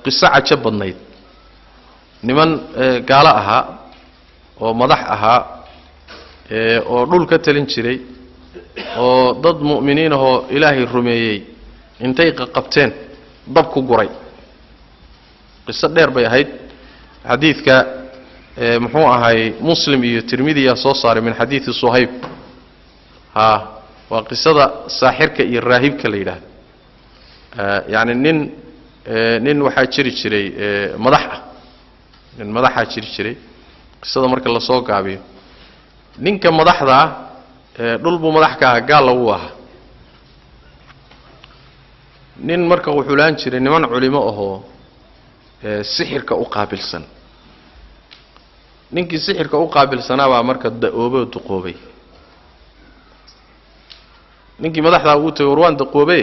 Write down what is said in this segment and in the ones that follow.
qiso cajab badnayd niman gaalo ahaa oo madax ahaa oo dhul ka talin jiray oo dad mu'miniin ahoo ilaahay rumeeyey intay qabteen dab ku guray qiso dheer bay ahayd xadiidka muxuu ahay muslim iyo tirmidhi yaa soo saaray min xadiidi suhayb waa qisada saaxirka iyo raahibka la yidhaahdo yani nin waxaa jiri jiray madax ah nin madaxaa jiri jiray qisada marka la soo gaabiyo ninka madaxda ah dhul buu madax ka ahaa gaal lagu ahaa nin marka wuxuu laan jiray niman culimo ahoo sixirka u qaabilsan ninkii sixirka u qaabilsanaa baa marka da'oobay oo duqoobay ninkii madaxda uu tagay warwaan duqoobay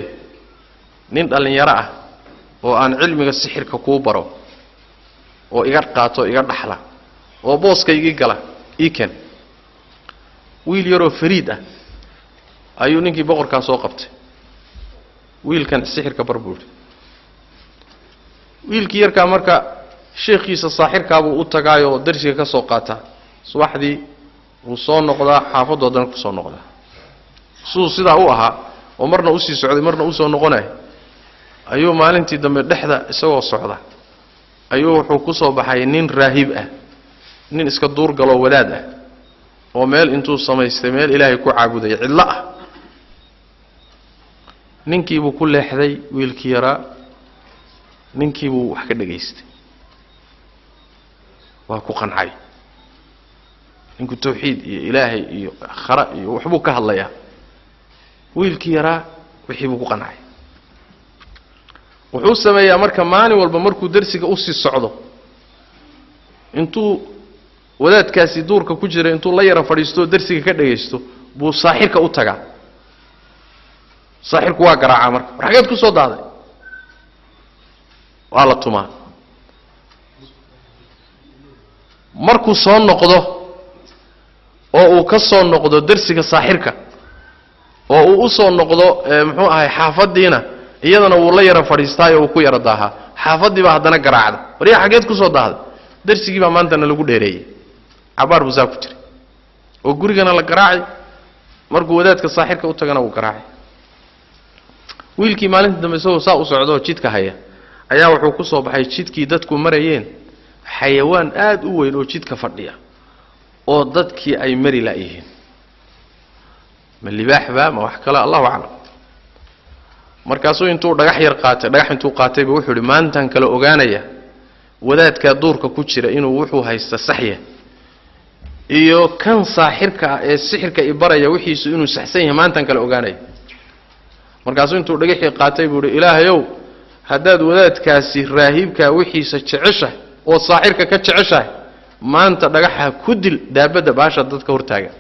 nin dhalinyaro ah oo aan cilmiga sixirka ku baro oo iga qaato iga dhaxla oo booskayga gala iikan wiil yaroo fariid ah ayuu ninkii boqorka soo qabtay wiilkan sixirka barbuud wiilkii yarka marka sheekhiisa saaxirka buu u tagaayo darsiga ka soo qaata subaxdii uu soo noqdaa xaafadoodan ku soo noqdaa suu sidaa u ahaa oo marna u sii socday marna u soo noqonay ayuu maalintii dambe dhexda isagoo socda ayuu wuxuu ku soo baxay nin raahib ah nin iska duur galo wadaad ah oo meel intuu samaystay meel ilaahay ku caabuday cidla ah ninkii buu ku leexday wiilkii yaraa ninkii buu wax ka dhageystay waa ku qancay ninku tawxiid iyo ilaahay iyo khara iyo waxbuu ka hadlayaa wiilkii yaraa wixii buu ku qancay wuxuu sameeyaa marka maalin walba markuu darsiga u sii socdo intuu wadaadkaasi duurka ku jira intuu la yara fadhiisto darsiga ka dhageysto buu saaxirka u tagaa saaxirku waa garaaca marka waxaad ku soo daaday waa la tumaa markuu soo noqdo oo uu ka soo noqdo darsiga saaxirka oo uu u soo noqdo muxuu ahay xaafadiina iyadana wuu la yara fadhiistaayo uu ku yara daahaa xaafadii baa haddana garaacda wariyaa xageed ku soo daahday darsigii baa maantana lagu dheereeyey cabaar buu saa ku jiray oo gurigana la garaacay markuu wadaadka saaxirka u tagana uu garaacay wiilkii maalintii dambe isagoo saa u socdo jidka haya ayaa wuxuu ku soo baxay jidkii dadku marayeen xayawaan aad u weyn oo jidka fadhiya oo dadkii ay mari laayihiin ma libaax baa ma wax kale Allahu a'lam markaasuu intuu dhagax intuu qaatayba wuxuu yiri maantan kale ogaanaya wadaadka duurka ku jira inuu wuxuu haysta saxiya iyo kan saaxirka ee sixirka ibaraya wixiisu inuu saxsan yahay maantan kale ogaanaya markaasuu intuu dhagaxii qaatay buu yiri ilaahayow haddaad wadaadkaasi raahibka wixiisa jeceshahay oo saaxirka ka jeceshahay maanta dhagaxa ku dil daabada baasha dadka hortaaga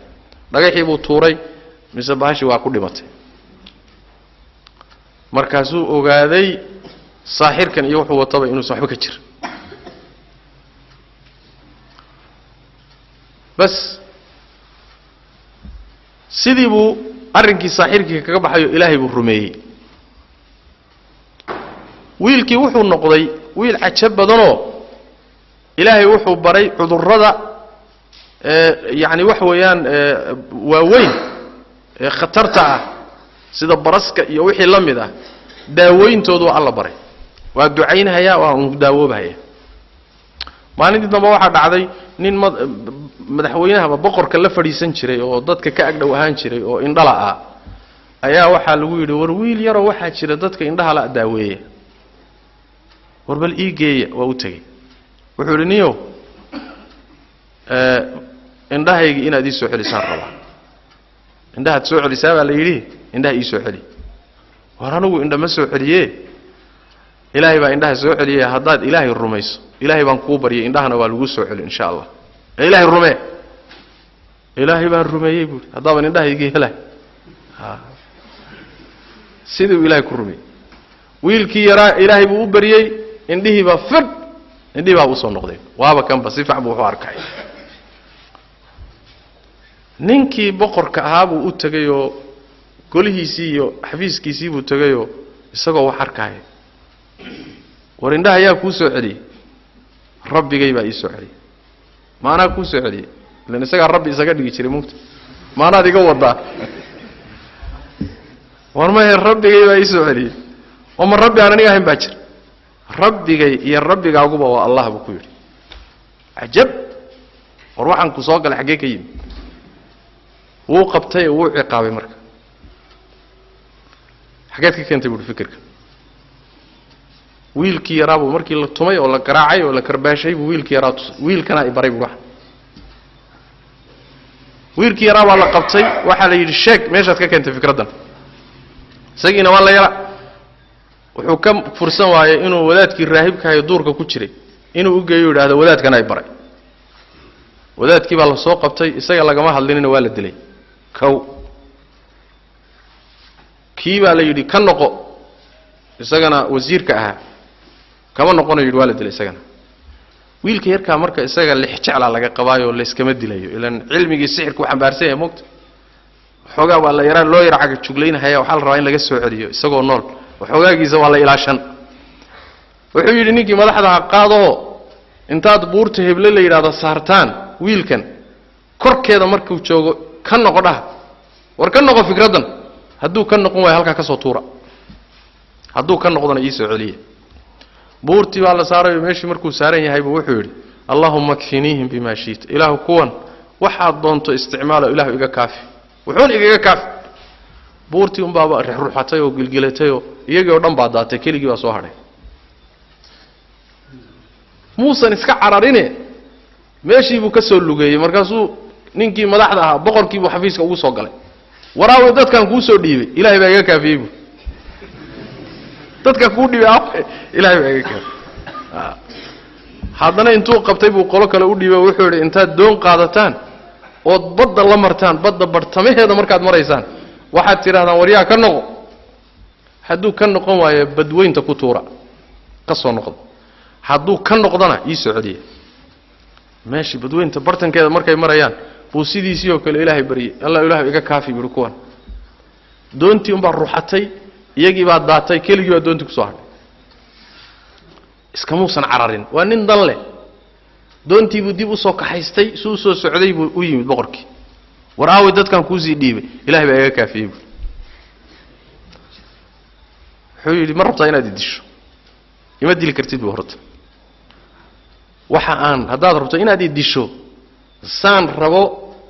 dhagaxii buu tuuray mise baashi waa ku dhimatay markaasuu ogaaday saaxirkan iyo wuxuu wataba inuu waxba ka jiro bas sidii buu arrinkii saaxirkii kaga baxayo ilaahay buu rumeeyey wiilkii wuxuu noqday wiil cajab badanoo ilaahay wuxuu baray cudurrada yani wax weeyaan waaweyn ee khatarta ah sida baraska iyo wixii la mid ah daaweyntoodu waa alla baray waa ducaynaya waa daawoobaaya maalintii dambe waxaa dhacday nin madaxweynaha boqorka la fadhiisan jiray oo dadka ka agdhow ahaan jiray oo indhala ah ayaa waxaa lagu yidhi war wiil yaroo waxaa jira dadka indhaha la daaweeya war bal ii geeya waa u tagay wuxuu yidhi niyo indhahayga inaad ii soo celisaan rabaa indhahaad soo celisaa baa la yidhi indhaha ii soo celi war anigu indha ma soo celiye ilaahay baa indhaha soo celiyay haddaad ilaahay rumayso ilaahay baan kuu baryay indhahana waa lagu soo celin insha Allah ilaahay rumee ilaahay baan rumeeyay buu haddaba indhahayga helay sidii ilaahay ku rumey wiilkii yaraa ilaahay buu u baryay indhihii baa fid indhihii baa u soo noqday waaba kan ba si fiican buu u arkay ninkii boqorka ahaa buu u tagay oo golihiisii iyo xafiiskiisii buu tagay oo isagoo wax arkay ورندها يا كوسو علي ربي جايبه يسو علي ما أنا كوسو علي لأن سجى ربي سجى لي يشتري موت ما أنا دي جوّد ده ورما هي ربي جايبه يسو علي ومن ربي أنا نيجي هم باكر ربي جاي يا ربي جاوبه والله بكوير عجب وروح عن كوساق الحقيقي وقبتي وعقابي مرك حاجات كنت بقول فكرك ويلكي يرابو مركي لا تومي ولا قراعي ولا كرباشي ويلكي يراتو ويل كان يبري بروح ويلكي يرابو لا قبتي waxa la yiri sheeg meeshaad ka keentay fikradan sagiina wala yara wuxuu ka fursan waayay inuu wadaadkii raahibka ay duurka ku jiray inuu u geeyo yiraahdo wadaadkan ay baray wadaadkii baa la soo qabtay isaga lagama hadlin waa la dilay kow kii baa la yiri ka noqo isagana wasiirka ahaa kama noqonayo yiri waa la dilay isagana wiilka yarka marka isaga lix jecla laga qabaayo la iskama dilayo ilaan cilmigii sixirku xambaarsan yahay moogta xogaa waa la yaraan loo yaraca jugleynaya waxa la rabaa in laga soo celiyo isagoo nool waxogaagiisa waa la ilaashan wuxuu yiri ninkii madaxda qaado intaad buurta heble la yiraahdo saartaan wiilkan korkeeda markuu joogo ka noqo dhaha war ka noqo fikradan hadduu ka noqon way halka ka soo tuura hadduu ka noqdana ii soo celiye buurtii baa la saaray meeshii markuu saaran yahay buu wuxuu yiri allahumma kfinihim bima shiit ilaahu kuwan waxa doonto isticmaalo ilaahu iga kaafi wuxuu iga kaafi buurtii un baaba ruuxatay oo gilgilatay oo iyagoo dhan baa daatay keligii baa soo haray muusan iska cararine meeshii buu ka soo lugeeyay markaasuu ninkii madaxda ahaa boqorkii buu xafiiska ugu soo galay waraawe dadkan ku soo dhiibay ilaahay baa iga kaafiyay dadka ku dhiibay ilaahay baa iga kaafiyay haddana intuu qabtay buu qolo kale u dhiibay wuxuu yiri intaad doon qaadataan oo badda la martaan badda bartamaheeda markaad maraysaan waxaad tirahdaan wariyaa ka noqo hadduu ka noqon waayo badweynta ku tuura ka soo noqdo hadduu ka noqdana ii soo celiye ماشي بدوين تبرتن كذا مركي مريان بوسيدي سيو كل إلهي بري الله إله إيجا كافي بركوان دونتي أم بروحتي يجي بعد داتي كل يوم دونتي كسوهر إسكاموسن عرارين وانين ضله دونتي بدي بوسوك حيستي سوسو سعودي ويم بقرك وراوي دت كان كوزي ديبي إلهي بإيجا كافي حولي مرة طينا ديش يمدي الكرتيد بهرت waxa aan hadaad rabto inaad idisho saan rabo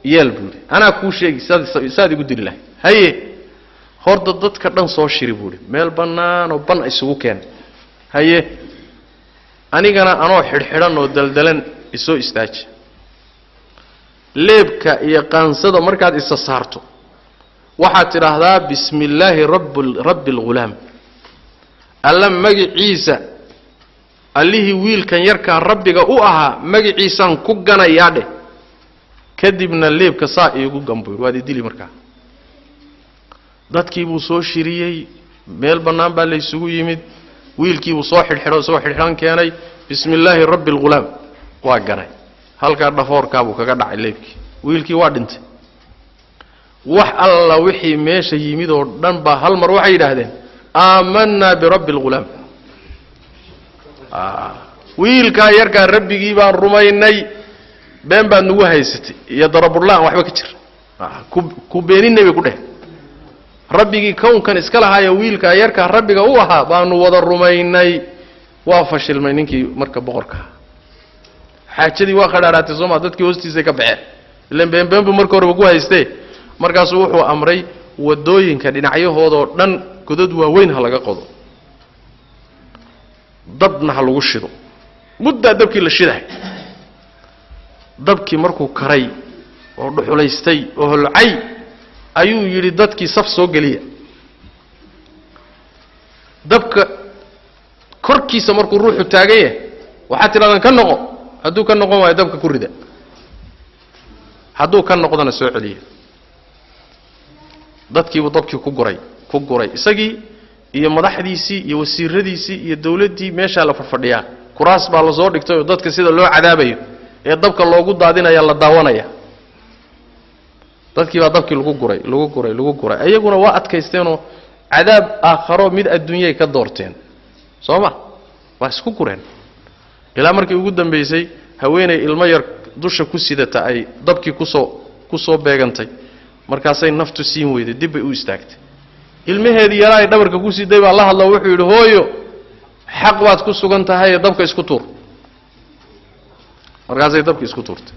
yeel buuri ana ku sheegi saad igu diri lahay haye horda dadka dhan soo shiri buuri meel banaan oo ban isugu keen haye anigana anoo xidhxidhan oo daldalan isoo istaaji leebka iyo qaansada markaad isa saarto waxaad tiraahdaa bismillaahi rabbil ghulaam alla magaciisa allihii wiilkan yarka rabbiga u ahaa magaciisan ku ganayaade kadibna leebka saa iigu gambo waad idili markaa dadkii buu soo shiriyay meel banaan baa la isugu yimid wiilkii buu soo xidhxidhan keenay bismillaahi rabbil ghulaam waa ganay halka dhafoorka buu kaga dhacay leebkii wiilkii waa dhintay wax alla wixii meesha yimid oo dhan ba hal mar waxay yiraahdeen aamanna bi rabbil ghulaam wiilka yarka rabbigii baan rumaynay been baan nagu haysatay iyo darabullaan waxba ka jir ku beeninay ku dheh rabbigii koonkan iska lahaaya wiilka yarka rabbiga u ahaa baanu wada rumaynay waa fashilmay ninkii marka boqorka xaajadii waa qadhaaraatay Soomaa dadkii hoostiisa ka baxeen ilaan been buu marka hore ugu haystay markaas wuxuu amray wadooyinka dhinacyahooda oo dhan godad waaweyn ha laga qodo dabna ha lagu shido mudda dabkii la shiday dabkii markuu karay oo dhuxulaystay oo holcay ayuu yiri dadkii saf soo galiya dabka korkiisa markuu ruuxu taagay waxa tiradan ka noqo hadduu ka noqon waayo dabka ku rida hadduu ka noqdana soo celiya dadkii uu dabkii ku guray isagii iyo madaxdiisii iyo wasiiradiisii iyo dawladii meesha la fadhiyaa kuraas baa la soo dhigtay dadka sida loo cadaabayo ee dabka loogu daadinaya la daawanaya dadkii baa dabkii lagu guray ayaguna waa adkaysteenoo cadaab aakhiro mid adduunyada ka doorteen sooma waa isku gureen ilaa markii ugu dambaysay haweenay ilmo yar dusha ku sidata ay dabkii ku soo beegantay markaasay naftu siin weyday dib bay u istaagtay ilmaheedii yaraa ay dhabarka ku siday baa la hadla wuxuu yidhi hooyo xaq baad ku sugan tahay dabka isku tuur markaasay dabka isku tuurtay